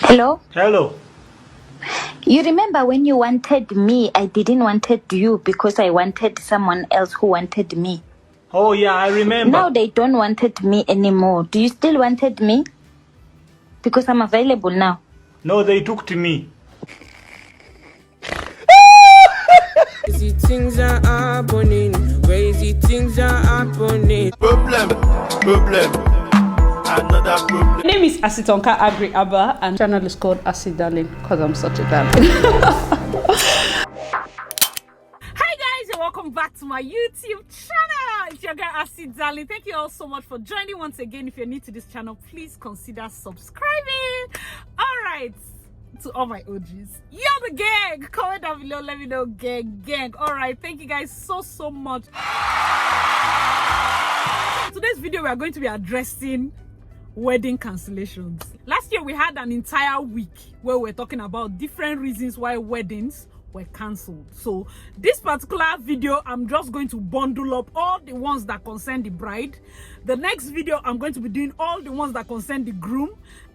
Hello? Hello. You remember when you wanted me, I didn't wanted you because I wanted someone else who wanted me. Oh yeah, I remember. Now they don't wanted me anymore. Do you still wanted me? Because I'm available now. No, they took to me. Crazy things are happening. Crazy things are happening. Problem. Another problem. My name is Asitonka Agri Abba, and channel is called Acid Darling because I'm such a darling. Hi guys, and welcome back to my YouTube channel. It's your girl Acid Darling. Thank you all so much for joining once again. If you're new to this channel, please consider subscribing. All right. To all my OGs, you're the gang. Comment down below, let me know, gang. All right, thank you guys so much. In today's video we are going to be addressing wedding cancellations. Last year we had an entire week where we're talking about different reasons why weddings were cancelled. So this particular video, I'm just going to bundle up all the ones that concern the bride. The next video, I'm going to be doing all the ones that concern the groom.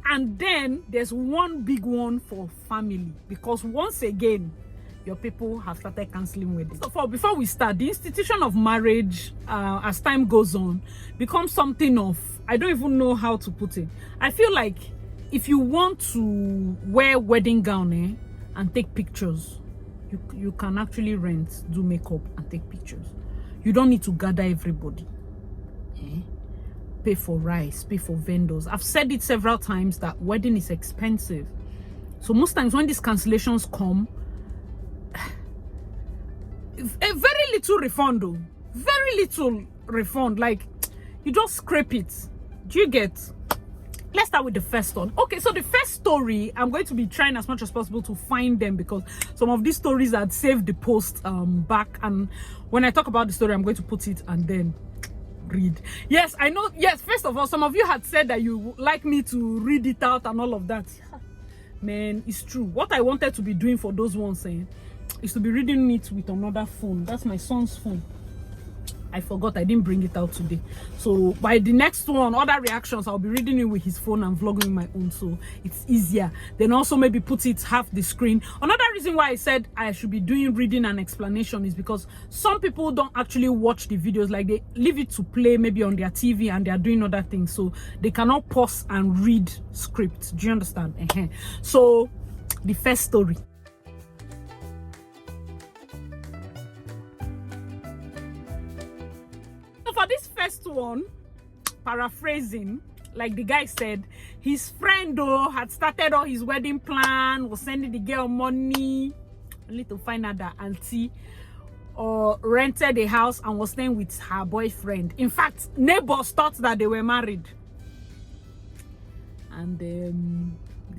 And then there's one big one for family, because once again, your people have started cancelling weddings. So before we start, the institution of marriage, as time goes on, becomes something of, I don't even know how to put it. I feel like if you want to wear wedding gown and take pictures, you can actually rent, do makeup and take pictures. You don't need to gather everybody. Pay for rice, pay for vendors. I've said it several times that wedding is expensive. So most times when these cancellations come, a very little refund though. Very little refund. Like, you just scrape it. Do you get? Let's start with the first one. Okay, so the first story, I'm going to be trying as much as possible to find them, because some of these stories I'd saved the post back, and when I talk about the story, I'm going to put it and then read. Yes, I know. Yes, first of all, some of you had said that you would like me to read it out and all of that. Man, it's true. What I wanted to be doing for those ones is to be reading it with another phone. That's my son's phone. I forgot, I didn't bring it out today. So by the next one, other reactions, I'll be reading it with his phone and vlogging with my own, so it's easier. Then also maybe put it half the screen. Another reason why I said I should be doing reading and explanation is because some people don't actually watch the videos. Like, they leave it to play maybe on their TV and they are doing other things, so they cannot pause and read scripts. Do you understand? So the first story. For this first one, paraphrasing, like the guy said, his friend though had started all his wedding plan, was sending the girl money, only to find out that auntie rented a house and was staying with her boyfriend. In fact, neighbors thought that they were married, and the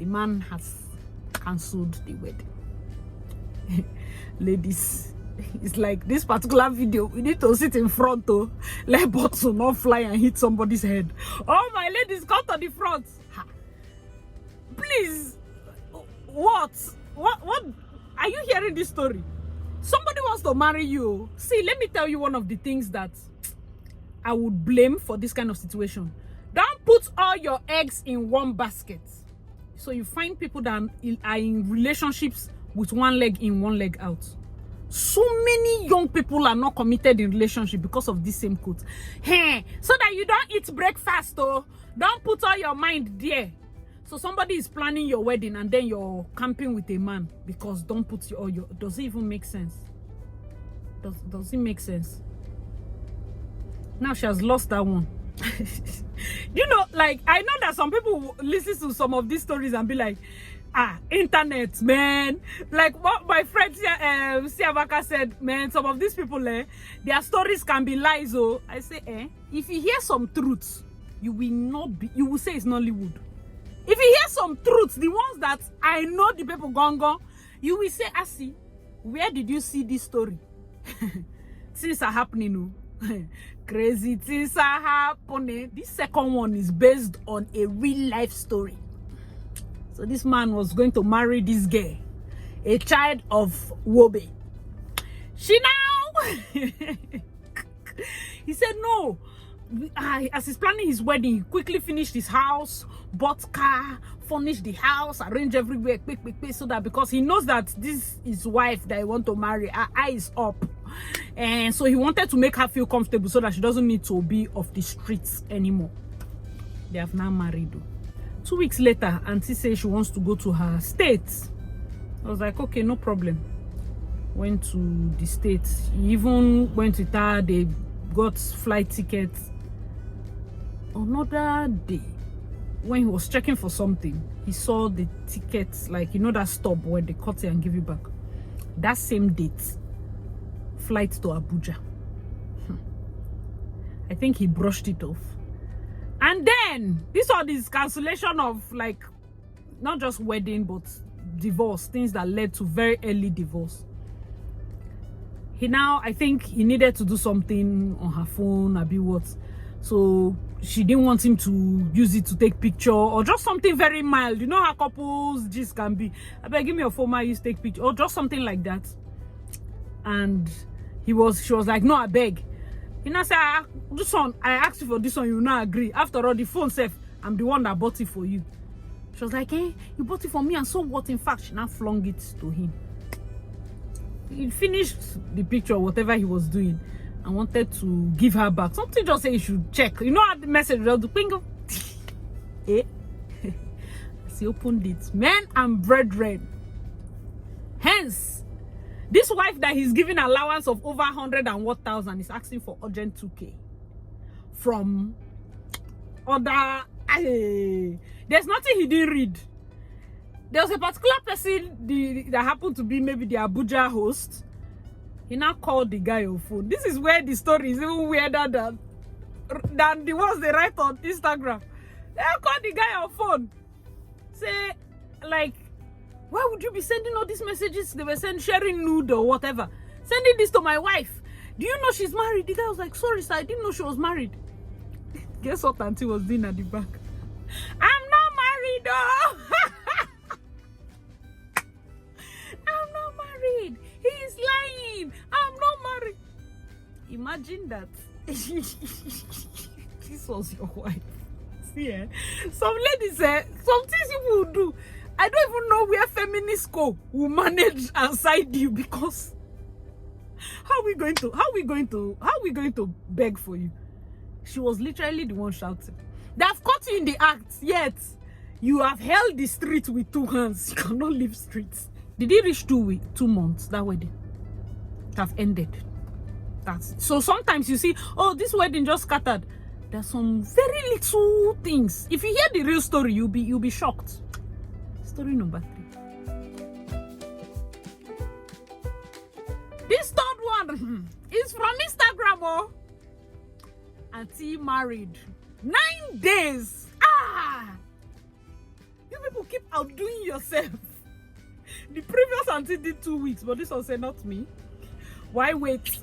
man has cancelled the wedding. Ladies, it's like this particular video, we need to sit in front to let bottle not fly and hit somebody's head. Oh, my ladies, come to the front. Please. What are you hearing this story? Somebody wants to marry you. See, let me tell you one of the things that I would blame for this kind of situation. Don't put all your eggs in one basket. So you find people that are in relationships with one leg in, one leg out. So many young people are not committed in relationship because of this same quote. So that you don't eat breakfast, oh, don't put all your mind there. So somebody is planning your wedding and then you're camping with a man because don't put all your. Does it even make sense? Does it make sense? Now she has lost that one. You know, like, I know that some people listen to some of these stories and be like, internet, man. Like what my friend Siavaka said, man, some of these people, their stories can be lies. Oh, I say, if you hear some truths, you will say it's Nollywood. If you hear some truths, the ones that I know the people gone, you will say, Asi, where did you see this story? Things are happening. Crazy things are happening. This second one is based on a real life story. So this man was going to marry this girl, a child of Wobe. She now, he said no. As he's planning his wedding, he quickly finished his house, bought car, furnished the house, arranged everywhere, quick, so that because he knows that this is wife that he want to marry, her eyes up. And so he wanted to make her feel comfortable so that she doesn't need to be off the streets anymore. They have now married. 2 weeks later, Auntie says she wants to go to her state. I was like, okay, no problem. Went to the States. He even went with her. They got flight tickets. Another day, when he was checking for something, he saw the tickets, like, you know, that stop where they cut it and give you back. That same date, flight to Abuja. I think he brushed it off. And then, this all this cancellation of, like, not just wedding, but divorce, things that led to very early divorce. He now, I think he needed to do something on her phone, Abi what. So she didn't want him to use it to take picture or just something very mild. You know how couples just can be. I beg, give me your phone, I use take picture or just something like that. And she was like, no, I beg. You know, say, this one, I asked you for this one, you not agree. After all, the phone said, I'm the one that bought it for you. She was like, hey, you bought it for me, and so what? In fact, she now flung it to him. He finished the picture, whatever he was doing, and wanted to give her back. Something just say you should check. You know how the message was the pingo? Eh? As he opened it, men and brethren. Hence, this wife that he's giving allowance of over 100,000 is asking for urgent 2K from other. There's nothing he didn't read. There was a particular person that happened to be maybe the Abuja host. He now called the guy on phone. This is where the story is even weirder than the ones they write on Instagram. They called the guy on phone. Say, like, why would you be sending all these messages? They were sharing nude or whatever. Sending this to my wife. Do you know she's married? The guy was like, sorry, sir, I didn't know she was married. Guess what Auntie was doing at the back? I'm not married, though. I'm not married. He is lying. I'm not married. Imagine that. This was your wife. See, some ladies, some things you will do. I don't even know where feminists go will manage and side you, because how are we going to beg for you? She was literally the one shouting. They have caught you in the act, yet you have held the street with 2 hands. You cannot leave streets. Did it reach 2 months, that wedding? It have ended. That's it. So sometimes you see, oh, this wedding just scattered. There's some very little things. If you hear the real story, you'll be shocked. Story number 3. This third one is from Instagram. Oh, Auntie married 9 days. You people keep outdoing yourself. The previous auntie did 2 weeks, but this one said not me. Why wait?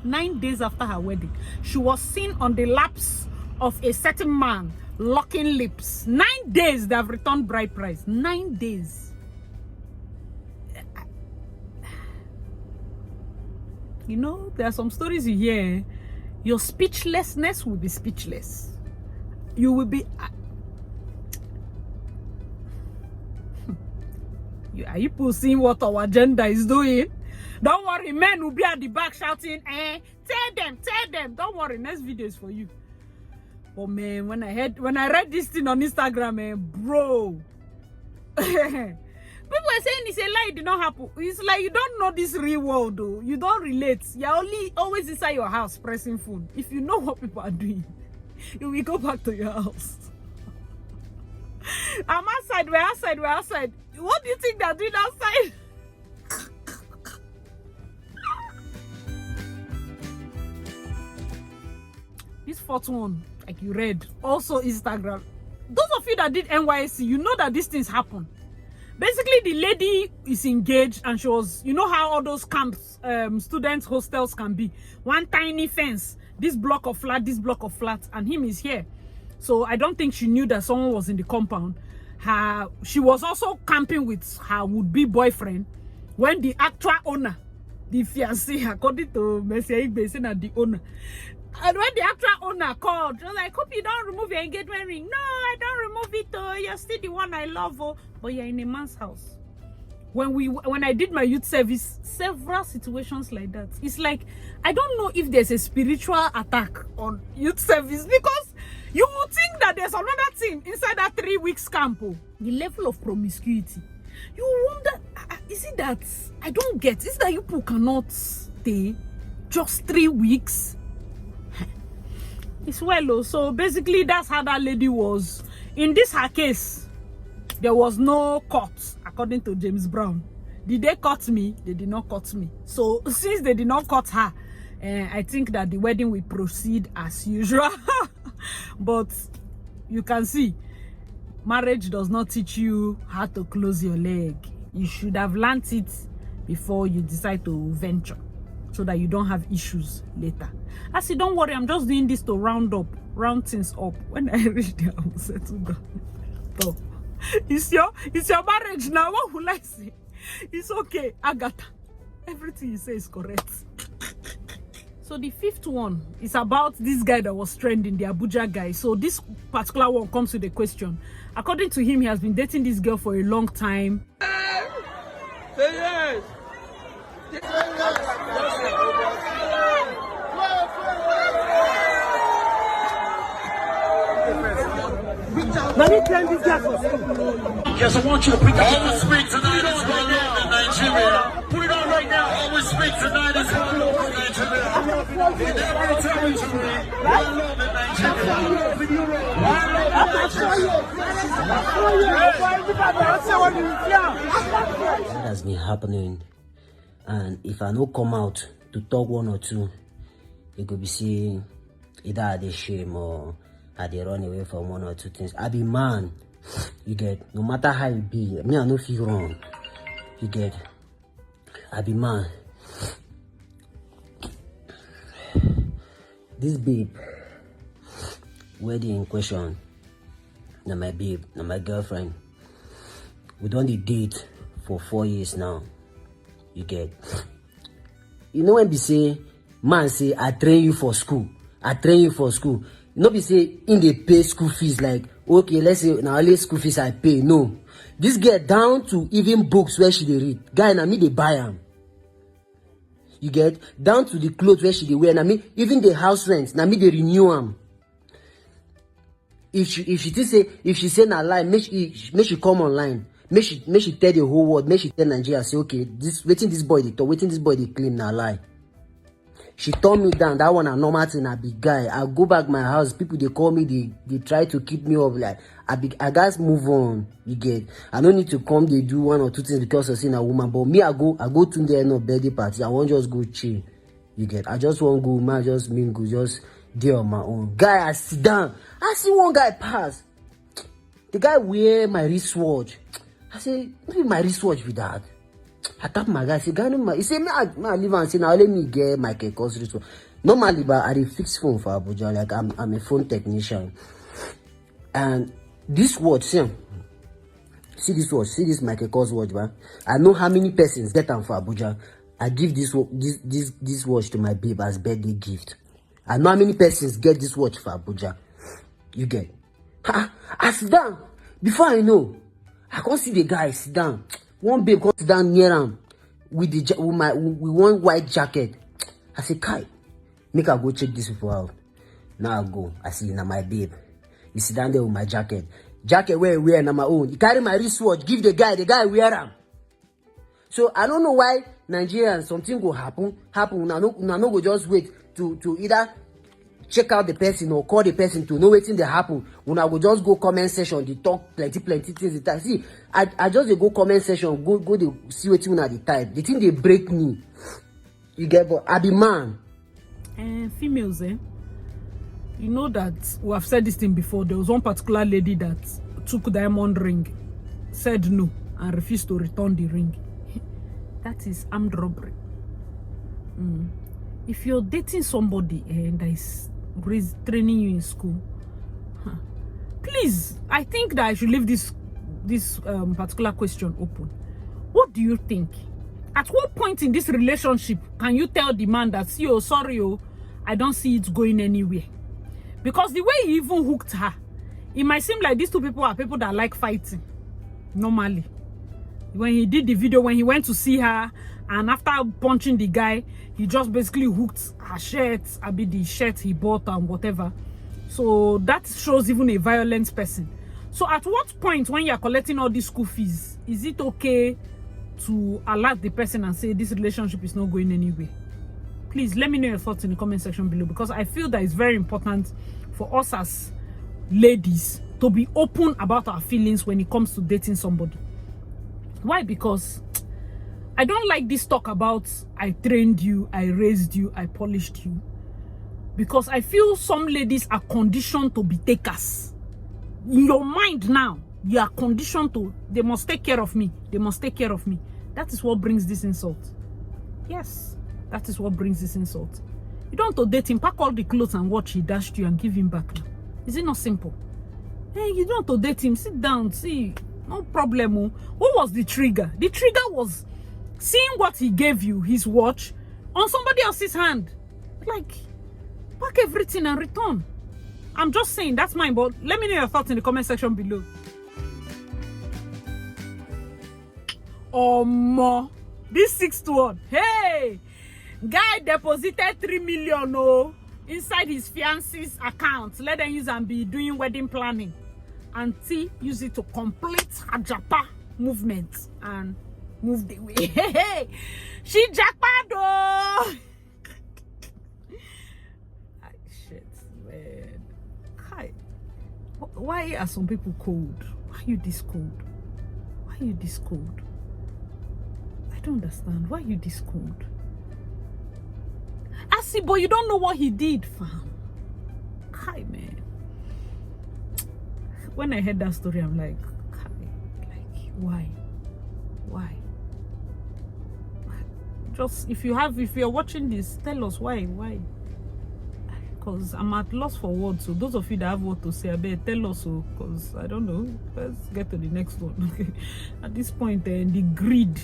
9 days after her wedding, she was seen on the laps of a certain man locking lips. 9 days they have returned bride price. 9 days. You know, there are some stories you hear. Your speechlessness will be speechless. You will be. Are you seeing what our agenda is doing? Don't worry, men will be at the back shouting, tell them. Don't worry, next video is for you. But man, when I read this thing on Instagram, bro, people are saying it's a lie, it did not happen. It's like you don't know this real world, though. You don't relate. You're always inside your house pressing phone. If you know what people are doing, you will go back to your house. I'm outside, we're outside. What do you think they're doing outside? This fourth one, like you read, also Instagram. Those of you that did NYSC, you know that these things happen. Basically, the lady is engaged and she was, you know how all those camps, students, hostels can be. One tiny fence, this block of flat, and him is here. So I don't think she knew that someone was in the compound. she was also camping with her would-be boyfriend when the actual owner, the fiancé, according to Monsieur Igbe, saying that the owner. And when the actual owner called, she was like, hope you don't remove your engagement ring. No, I don't remove it. You're still the one I love. But you're in a man's house. When I did my youth service, several situations like that. It's like, I don't know if there's a spiritual attack on youth service, because you would think that there's another thing inside that 3 weeks camp. The level of promiscuity. You wonder, is it that, I don't get, is that you people cannot stay just 3 weeks? It's well, so basically that's how that lady was. In this her case, there was no cut, according to James Brown. Did they cut me? They did not cut me. So since they did not cut her, I think that the wedding will proceed as usual. But you can see, marriage does not teach you how to close your leg. You should have learned it before you decide to venture, so that you don't have issues later. I say, don't worry, I'm just doing this to round things up. When I reach there, I will settle down. So, it's your marriage now. What will I say? It's okay, Agatha. Everything you say is correct. So the fifth one is about this guy that was trending, the Abuja guy. So this particular one comes with a question. According to him, he has been dating this girl for a long time. Say yes. Let me tell this guy for yes, I want you to put that. Always speak tonight is one love in Nigeria. Put it on right now. Always speak tonight is one love in Nigeria. In every territory, one love in Nigeria. One love in Nigeria. That has been happening, and if I don't come out to talk one or two, you could be seeing either I dey shame or I dey run away from one or two things. I be man, you get. No matter how it be, me I no feel wrong, you get. I be man. This babe, wedding in question, na my babe, na my girlfriend. We done the date for 4 years now, you get. You know when be say, man say, I train you for school, I train you for school. You know be say, in they pay school fees, like, okay, let's say, now only school fees I pay. No. This girl down to even books where she they read. Guy, na me they buy them. You get? Down to the clothes where she they wear. Na me, even the house rents, na me they renew them. If she say na lie, make she come online. Make she tell the whole world, make she tell Nigeria, say, okay, waiting this boy they talk, waiting this boy they claim na lie. She turned me down. That one a normal thing, a big guy. I go back my house. People they call me, they try to keep me up. Like I guys move on. You get. I don't need to come. They do one or two things because of seeing a woman. But me, I go to the end of birthday party. I won't just go chill. You get. I just won't go. Man, just mingle. Just there on my own. Guy, I sit down. I see one guy pass. The guy wear my wristwatch. I say, maybe my wristwatch with that. I tap my guy, say, he say, I live and say, now let me get my Keko's wristwatch. Normally, but I fix phone for Abuja, like I'm a phone technician. And this watch, see this watch, see this my Keko's watch, man. I know how many persons get them for Abuja. I give this watch to my babe as birthday gift. I know how many persons get this watch for Abuja. You get. I sit down. Before I know, I can't see the guy sit down. One babe comes down near him with one white jacket. I say, Kai, make I go check this people out. Now I go. I see now my babe. He sit down there with my jacket. Jacket where I wear na my own. He carry my wristwatch, give the guy wear him. So I don't know why Nigerians something go happen. Now no go just wait to either check out the person or call the person to know what's in the happen. When I will just go comment section, they talk plenty things. See, I just go comment section, go they see what you at the type. The thing they break me. You get, but I be man. Females, you know that we have said this thing before. There was one particular lady that took diamond ring, said no, and refused to return the ring. That is armed robbery. If you're dating somebody that is training you in school, please, I think that I should leave this this particular question open. What do you think? At what point in this relationship can you tell the man that, see, oh, sorry, oh, I don't see it going anywhere? Because the way he even hooked her, it might seem like these two people are people that like fighting normally. When he did the video, when he went to see her, and after punching the guy, he just basically hooked her shirt, the shirt he bought and whatever. So that shows even a violent person. So at what point when you're collecting all these school fees, is it okay to alert the person and say this relationship is not going anywhere? Please let me know your thoughts in the comment section below, because I feel that it's very important for us as ladies to be open about our feelings when it comes to dating somebody. Why? Because I don't like this talk about I trained you, I raised you, I polished you. Because I feel some ladies are conditioned to be takers. In your mind now, you are conditioned to, they must take care of me, they must take care of me. That is what brings this insult. Yes, that is what brings this insult. You don't want to date him, pack all the clothes and watch he dashed you and give him back now. Is it not simple? Hey, you don't want to date him, sit down, see. No problem. What was the trigger? The trigger was seeing what he gave you, his watch, on somebody else's hand. Like, pack everything and return. I'm just saying, that's mine, but let me know your thoughts in the comment section below. More. This 6th one. Hey! Guy deposited 3 million inside his fiance's account. Let them use and be doing wedding planning. Auntie use it to complete her japa movement and moved away. Hey, she japa though. Shit, man. Hi. Why are some people cold? Why are you this cold? Why are you this cold? I don't understand. Why are you this cold? I see, but you don't know what he did, fam. Hi, man. When I heard that story, I'm like, why? Just if you're watching this, tell us why. Because I'm at loss for words. So those of you that have what to say, I better tell us. So, because I don't know. Let's get to the next one. Okay. At this point, the greed.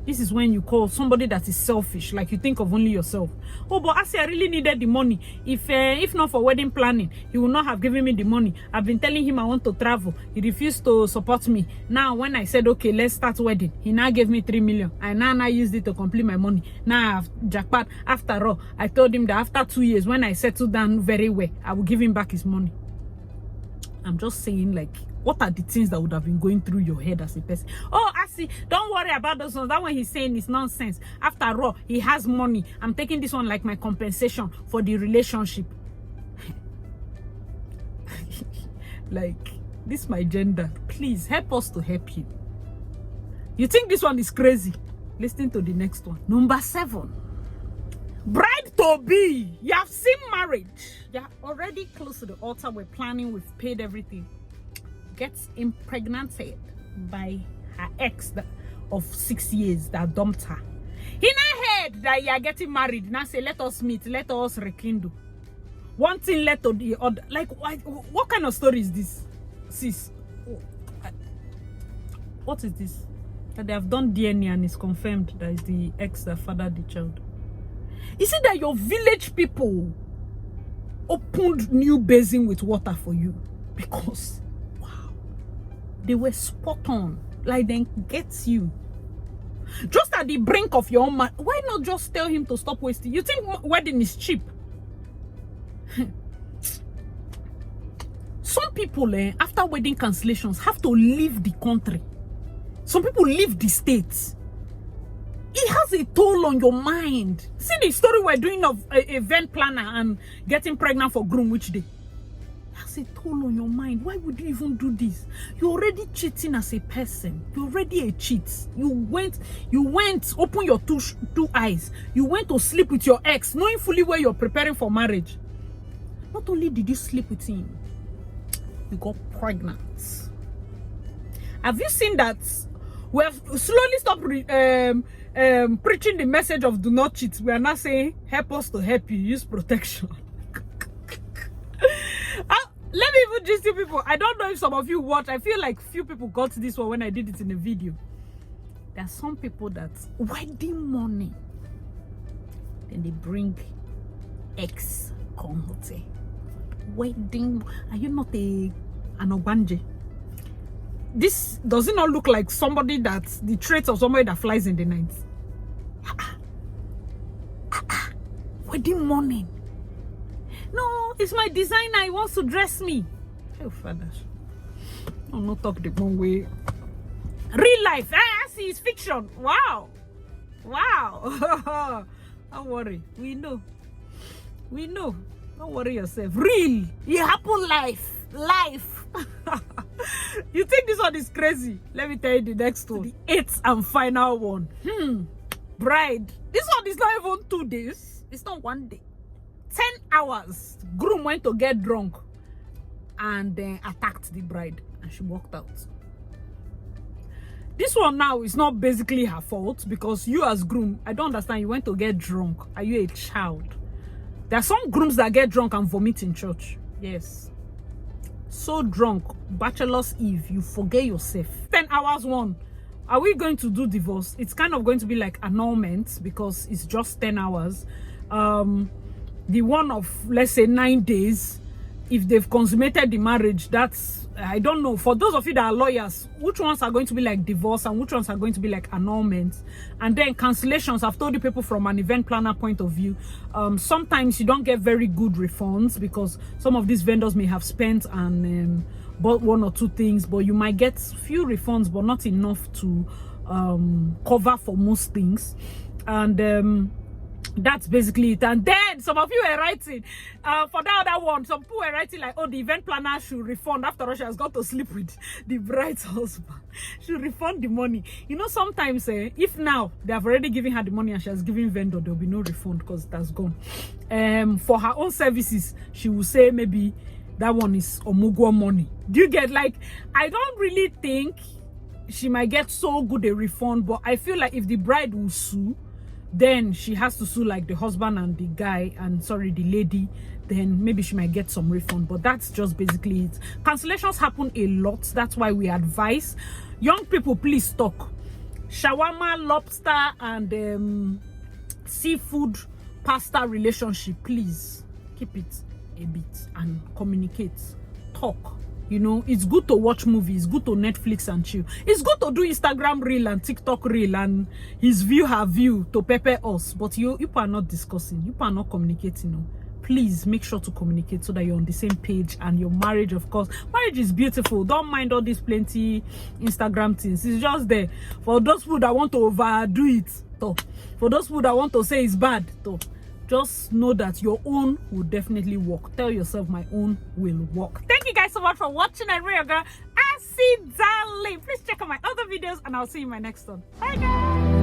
This is when you call somebody that is selfish, like you think of only yourself. Oh, but I say I really needed the money. If not for wedding planning, he would not have given me the money. I've been telling him I want to travel. He refused to support me. Now, when I said, okay, let's start wedding, he now gave me 3 million. I now used it to complete my money. Now I have jackpot. After all, I told him that after 2 years, when I settled down very well, I will give him back his money. I'm just saying, like, what are the things that would have been going through your head as a person? Oh, I see. Don't worry about those ones. That one he's saying is nonsense. After all, he has money. I'm taking this one like my compensation for the relationship. Like, this is my gender. Please help us to help you. You think this one is crazy? Listen to the next one. Number 7. Bride to be. You have seen marriage. You're already close to the altar. We're planning. We've paid everything. Gets impregnated by her ex of 6 years that dumped her. He now heard that you are getting married. Now say, let us meet, let us rekindle. One thing led to the other. Like, what kind of story is this, sis? What is this? That they have done DNA and it's confirmed that it's the ex that fathered the child. Is it that your village people opened new basin with water for you? Because they were spot on. Like, then gets you. Just at the brink of your own man. Why not just tell him to stop wasting? You think wedding is cheap? Some people, after wedding cancellations, have to leave the country. Some people leave the states. It has a toll on your mind. See the story we're doing of event planner and getting pregnant for Groom which day? Has a toll on your mind. Why would you even do this? You're already cheating as a person. You're already a cheat. You went, open your two eyes. You went to sleep with your ex, knowing fully well you're preparing for marriage. Not only did you sleep with him, you got pregnant. Have you seen that? We have slowly stopped preaching the message of do not cheat. We are now saying, help us to help you. Use protection. Let me even just people. I don't know if some of you watch. I feel like few people got this one when I did it in a video. There are some people that wedding morning, then they bring ex come hotel. Wedding, are you not an obanje? This does it not look like somebody that the traits of somebody that flies in the night? Wedding morning. No, it's my designer. He wants to dress me. Oh, fathers. I'm not talk the wrong way. Real life. I see it's fiction. Wow. Wow. Don't worry. We know. Don't worry yourself. Real. It happened life. You think this one is crazy? Let me tell you the next one. The eighth and final one. Bride. This one is not even 2 days. It's not 1 day. 10 hours. Groom went to get drunk and then attacked the bride and she walked out. This one now is not basically her fault because you as groom, I don't understand, you went to get drunk. Are you a child? There are some grooms that get drunk and vomit in church. Yes. So drunk, bachelor's eve, you forget yourself. 10 hours one. Are we going to do divorce? It's kind of going to be like annulment because it's just 10 hours. The one of, let's say, 9 days, if they've consummated the marriage, that's, I don't know. For those of you that are lawyers, which ones are going to be like divorce and which ones are going to be like annulment? And then cancellations, I've told you people from an event planner point of view, sometimes you don't get very good refunds because some of these vendors may have spent and bought 1 or 2 things, but you might get few refunds, but not enough to cover for most things. And that's basically it. And then some of you are writing for that other one, some people were writing like, oh, the event planner should refund after all she has got to sleep with the bride's husband. Should refund the money. You know, sometimes if now they have already given her the money and she has given vendor, there will be no refund because it has gone. For her own services, she will say maybe that one is omugwo money. Do you get, like, I don't really think she might get so good a refund, but I feel like if the bride will sue, then she has to sue like the husband and the guy, and sorry, the lady, then maybe she might get some refund. But that's just basically it. Cancellations happen a lot. That's why we advise young people, please talk. Shawarma, lobster, and seafood pasta relationship, please keep it a bit and communicate. Talk. You know, it's good to watch movies, good to Netflix and chill. It's good to do Instagram reel and TikTok reel and his view, her view to pepper us. But you are not discussing. You are not communicating. No. Please make sure to communicate so that you're on the same page. And your marriage, of course. Marriage is beautiful. Don't mind all these plenty Instagram things. It's just there. For those people that want to overdo it, talk. For those people that want to say it's bad, talk. Just know that your own will definitely work. Tell yourself my own will work. Thank you guys so much for watching. I really girl, Darling. Please check out my other videos and I'll see you in my next one. Bye guys.